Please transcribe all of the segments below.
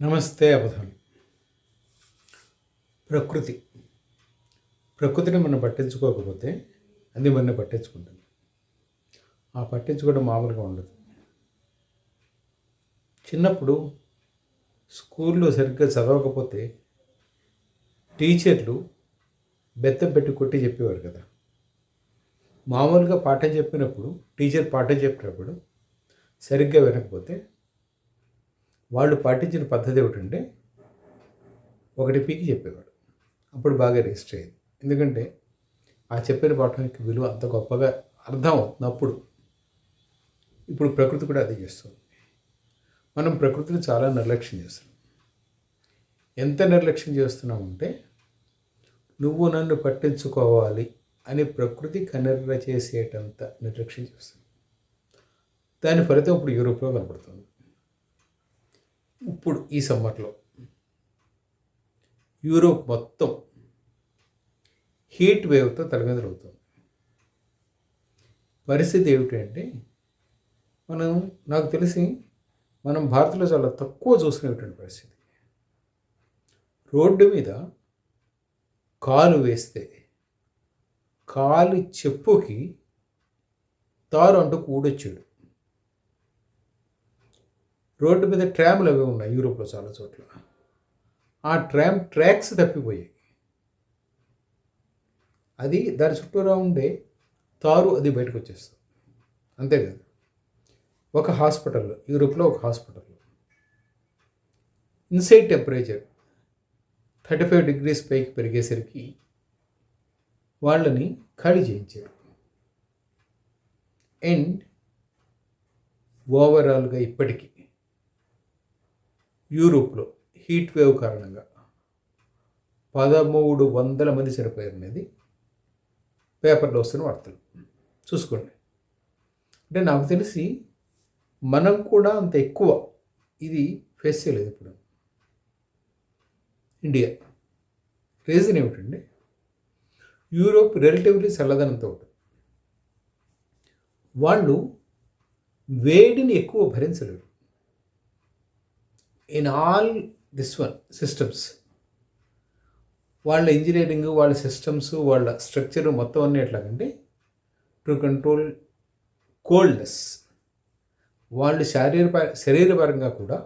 నమస్తే అవధాని. ప్రకృతి ప్రకృతిని మనం పట్టించుకోకపోతే అది మన పట్టించుకుంటుంది. ఆ పట్టించుకోవడం మామూలుగా ఉండదు. చిన్నప్పుడు స్కూల్లో సరిగ్గా చదవకపోతే టీచర్లు బెత్తం పెట్టి కొట్టి చెప్పేవారు కదా. మామూలుగా పాఠం చెప్పినప్పుడు టీచర్ పాఠం చెప్పినప్పుడు సరిగ్గా వినకపోతే వాళ్ళు పాటించిన పద్ధతి ఏమిటంటే ఒకటి పీకి చెప్పేవాడు. అప్పుడు బాగా రిజిస్టర్ అయ్యేది. ఎందుకంటే ఆ చెప్పిన పాఠానికి విలువ అంత గొప్పగా అర్థం అవుతున్నప్పుడు. ఇప్పుడు ప్రకృతి కూడా అదే చేస్తుంది. మనం ప్రకృతిని చాలా నిర్లక్ష్యం చేస్తున్నాం. ఎంత నిర్లక్ష్యం చేస్తున్నామంటే నువ్వు నన్ను పట్టించుకోవాలి అని ప్రకృతి కనెర్ర చేసేటంత నిర్లక్ష్యం చేస్తుంది. దాని ఫలితం ఇప్పుడు యూరోప్లో కనపడుతుంది. ఇప్పుడు ఈ సమ్మర్లో యూరోప్ మొత్తం హీట్ వేవ్తో తలగదలవుతుంది. పరిస్థితి ఏమిటంటే నాకు తెలిసి మనం భారత్లో చాలా తక్కువ చూసుకునేటువంటి పరిస్థితి. రోడ్డు మీద కాలు వేస్తే కాలు చెప్పుకి తారు అంటూ కూడొచ్చాడు. రోడ్డు మీద ట్రామ్లు అవి ఉన్నాయి యూరోప్లో చాలా చోట్ల. ఆ ట్రామ్ ట్రాక్స్ తప్పిపోయాయి. అది దాని చుట్టూరా ఉండే తారు అది బయటకు వచ్చేస్తుంది. అంతేకాదు, ఒక హాస్పిటల్లో యూరోప్లో ఒక హాస్పిటల్లో ఇన్సైడ్ టెంపరేచర్ 35 degrees పైకి పెరిగేసరికి వాళ్ళని ఖాళీ చేయించారు. అండ్ ఓవరాల్గా ఇప్పటికీ యూరోప్లో హీట్ వేవ్ కారణంగా 1300 మంది చనిపోయారు అనేది పేపర్లో వస్తున్న వార్తలు. చూసుకోండి. అంటే నాకు తెలిసి మనం కూడా అంత ఎక్కువ ఇది ఫేస్ చేయలేదు ఇప్పుడు ఇండియా. రీజన్ ఏమిటండి? యూరోప్ రిలేటివ్లీ చల్లదనంతో ఉంటుంది. వాళ్ళు వేడిని ఎక్కువ భరించలేరు. In all this one systems, వాళ్ళ ఇంజనీరింగ్, వాళ్ళ సిస్టమ్స్, వాళ్ళ స్ట్రక్చర్ మొత్తం అన్నీ ఎట్లాగంటే టు కంట్రోల్ కోల్డ్నెస్. వాళ్ళు శరీరపరంగా కూడా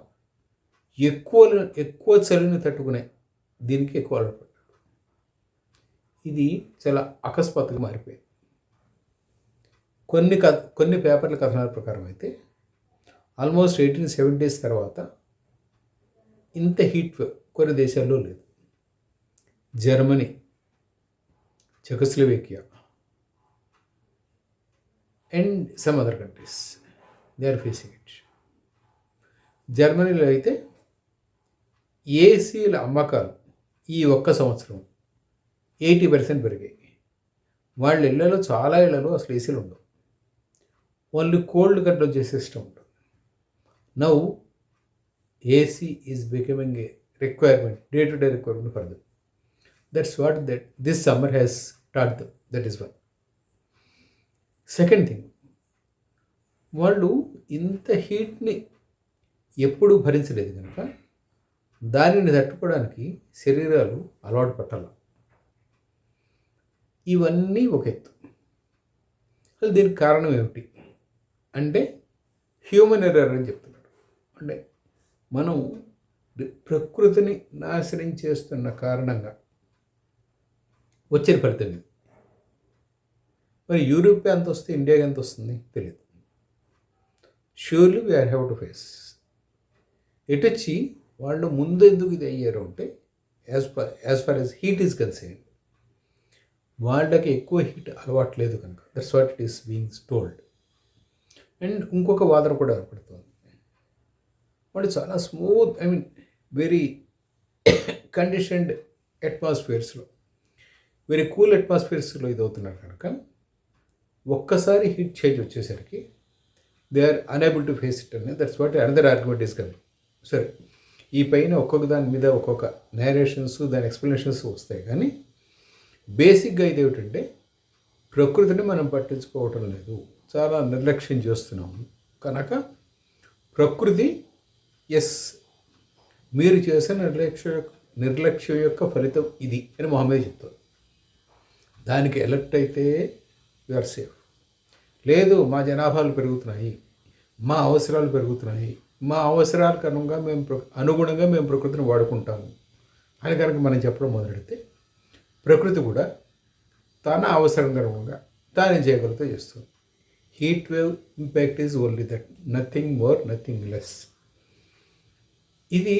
ఎక్కువ చలిని తట్టుకునే దీనికి ఎక్కువ అలవాటు. ఇది చాలా అకస్మాత్తుగా మారిపోయింది. కొన్ని పేపర్ల కథనాల ప్రకారం అయితే ఆల్మోస్ట్ 1870s తర్వాత ఇంత హీట్ కొన్ని దేశాల్లో లేదు. Germany, Czechoslovakia and some other countries they are facing it. జర్మనీలో అయితే ఏసీల అమ్మకాలు ఈ ఒక్క సంవత్సరం 80% పెరిగాయి. వాళ్ళ ఇళ్లలో చాలా ఇళ్లలో అసలు ఏసీలు ఉండవు. ఓన్లీ కోల్డ్ కంట్రోల్ చేసే సిస్టమ్ ఉంటుంది. Now AC is becoming a requirement, day-to-day requirement for them. That's what this summer has taught them. That is one. Second thing, వాళ్ళు ఇంత హీట్ని ఎప్పుడూ భరించలేదు కనుక దానిని తట్టుకోవడానికి శరీరాలు అలవాటు పట్టాల. ఇవన్నీ ఒక ఎత్తు. అసలు దీనికి కారణం ఏమిటి అంటే హ్యూమన్ ఎర్రర్ అని చెప్తున్నాడు. అంటే మనం ప్రకృతిని నాశనం చేస్తున్న కారణంగా వచ్చిన ఫలితం ఇది. మరి యూరోప్ ఎంత వస్తే ఇండియాకి ఎంత వస్తుంది తెలియదు. Surely we are have to face. ఎటు వచ్చి వాళ్ళు ముందు ఎందుకు ఇది అయ్యారు అంటే as far as heat is concern, వాళ్ళకి ఎక్కువ హీట్ అలవాటు లేదు కనుక. That's what it is being told. And ఇంకొక వాదన కూడా ఏర్పడుతుంది. వాళ్ళు చాలా స్మూత్, వెరీ కండిషన్డ్ అట్మాస్ఫియర్స్లో, వెరీ కూల్ అట్మాస్ఫియర్స్లో ఇది అవుతున్నారు కనుక ఒక్కసారి హీట్ చేంజ్ వచ్చేసరికి they are unable to face it అనేది. That's what another argument is coming. సరే, ఈ పైన ఒక్కొక్క దాని మీద ఒక్కొక్క నేరేషన్స్, దాని ఎక్స్ప్లెనేషన్స్ వస్తాయి. కానీ బేసిక్గా ఇది ఏమిటంటే ప్రకృతిని మనం పట్టించుకోవటం లేదు, చాలా నిర్లక్ష్యం చేస్తున్నాము కనుక ప్రకృతి మీరు చేసిన నిర్లక్ష్యం యొక్క ఫలితం ఇది అని మొహమ్మద్ చెప్తారు. దానికి ఎలర్ట్ అయితే యు ఆర్ సేఫ్. లేదు మా జనాభాలు పెరుగుతున్నాయి, మా అవసరాలు పెరుగుతున్నాయి, మా అవసరాలకు అనుగుణంగా మేము ప్రకృతిని వాడుకుంటాము అని కనుక మనం చెప్పడం మొదలెడితే ప్రకృతి కూడా తన అవసరం అనుగుణంగా తానే చేయగలిగితే చేస్తుంది. Heat wave impact is only that, nothing more nothing less. ఇది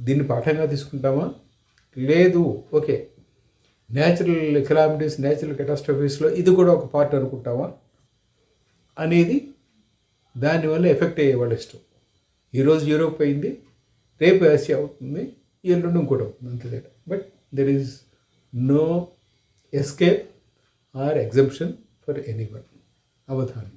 దీన్ని పాఠంగా తీసుకుంటామా? లేదు. ఓకే, న్యాచురల్ కెలామిటీస్, న్యాచురల్ కెటాస్ట్రఫీస్లో ఇది కూడా ఒక పార్ట్ అనుకుంటామా అనేది దానివల్ల ఎఫెక్ట్ అయ్యే వాళ్ళ ఇష్టం. ఈరోజు యూరోప్ అయింది, రేపు ఆసియా అవుతుంది, ఎల్లుండి ఇంకోటి అవుతుంది, అంతే. But there is no escape or exemption for anyone. Avadhanam.